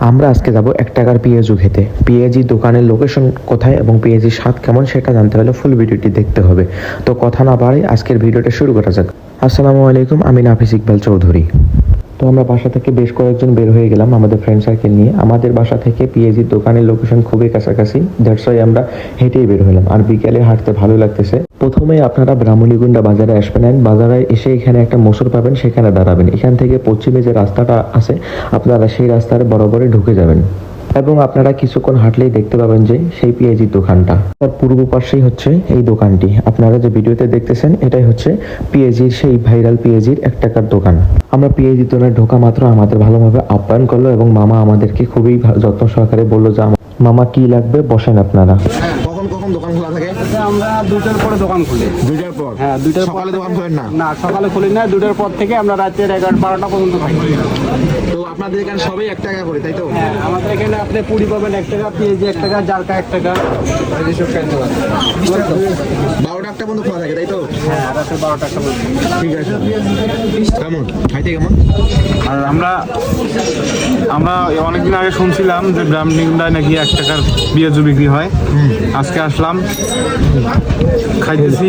আমরা আজকে যাব 1 টাকার পেঁয়াজু খেতে। পেঁয়াজি দোকানের লোকেশন কোথায় এবং পেঁয়াজির স্বাদ কেমন সেটা জানতে হলে ফুল ভিডিওটি দেখতে হবে। তো কথা না বাড়াই আজকের ভিডিওটা শুরু করা যাক। আসসালামু আলাইকুম, আমি নাফিস ইকবাল চৌধুরী। তো আমরা বাসা থেকে বেশ কয়েকজন বের হয়ে গেলাম আমাদের ফ্রেন্ড সার্কেল নিয়ে। আমাদের বাসা থেকে পেঁয়াজির দোকানের লোকেশন খুবই কাছাকাছি, দ্যাটস ওয়াই আমরা হেঁটেই বের হলাম। আর বিকেলে হাঁটতে ভালো লাগতেছে। প্রথমেই আপনারা ব্রাহ্মণীগুন্ডা বাজারে আসবেন, বাজারে এসে এখানে একটা মোচর পাবেন, সেখানে দাঁড়াবেন। এখান থেকে পশ্চিমে যে রাস্তাটা আছে আপনারা সেই রাস্তার বরাবরই ঢুকে যাবেন এবং আপনারা কিছুক্ষণ হাঁটলেই দেখতে পাবেন যে সেই পেঁয়াজির দোকানটা। তার পূর্ব পাশেই হচ্ছে এই দোকানটি। আপনারা যে ভিডিওতে দেখতেছেন এটাই হচ্ছে পেঁয়াজির সেই ভাইরাল পেঁয়াজির 1 টাকার দোকান। আমরা পেঁয়াজির দোকানে ঢোকা মাত্র আমাদের ভালোভাবে আপ্যায়ন করলো এবং মামা আমাদেরকে খুবই যত্ন সহকারে বললো যে মামা কি লাগবে, বসেন আপনারা। কখন কখন দোকান খোলা থাকে? আমরা 2টার পরে দোকান খুলি। 2টার পর? হ্যাঁ, 2টার সকালে দোকান খোলেন না? না, সকালে খুলি না। 2টার পর থেকে আমরা রাতের 11-12টা পর্যন্ত থাকি। তো আপনাদের এখানে সবাই 1 টাকা করে, তাই তো? হ্যাঁ, আমাদের এখানে আপনি পুরি পাবেন 1 টাকা, পেঁয়াজি 1 টাকা, জারকা 1 টাকা। এইসব খাইতে পারেন। 12টা একটা পর্যন্ত খোলা থাকে, তাই তো? হ্যাঁ, রাতে 12টা একটা পর্যন্ত। ঠিক আছে। কেমন খাইতে কেমন? আর আমরা অনেকদিন আগে শুনছিলাম যে ব্রাহ্মণীগুন্ডায় নাকি 1 টাকার পেঁয়াজু বিক্রি হয়। আজকে আসলাম, খাইতেছি,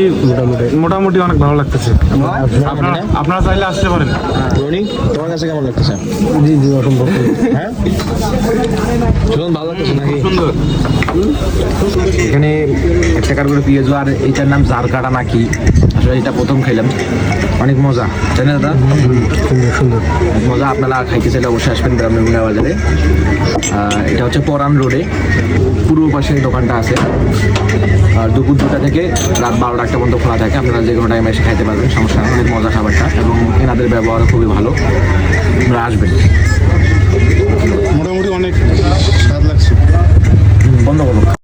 মোটামুটি অনেক ভালো লাগতেছে। আপনারা চাইলে আসতে পারেন। রনি, তোমার কাছে কেমন লাগতেছে? জি, অসম্ভব। হ্যাঁ, চলুন, ভালো লাগতেছে নাকি? সুন্দর। এখানে 1 টাকার করে পেঁয়াজু, আর এইটার নাম জারকাটা নাকি, আসলে এটা প্রথম খাইলাম, অনেক মজা, তাই না দাদা? সুন্দর। অনেক মজা। আপনারা খাইতে চাইলে অবশ্যই আসবেন ব্রাহ্মণীগুন্ডা বাজারে। এটা হচ্ছে পরান রোডে, পূর্ব পাশে দোকানটা আছে। আর দুপুর 2টা থেকে রাত 12টা একটা পর্যন্ত খোলা থাকে। আপনারা যে কোনো টাইমে এসে খাইতে পারবেন, সমস্যা নেই। অনেক মজা খাবারটা এবং এনাদের ব্যবহার খুবই ভালো। আপনারা আসবেন।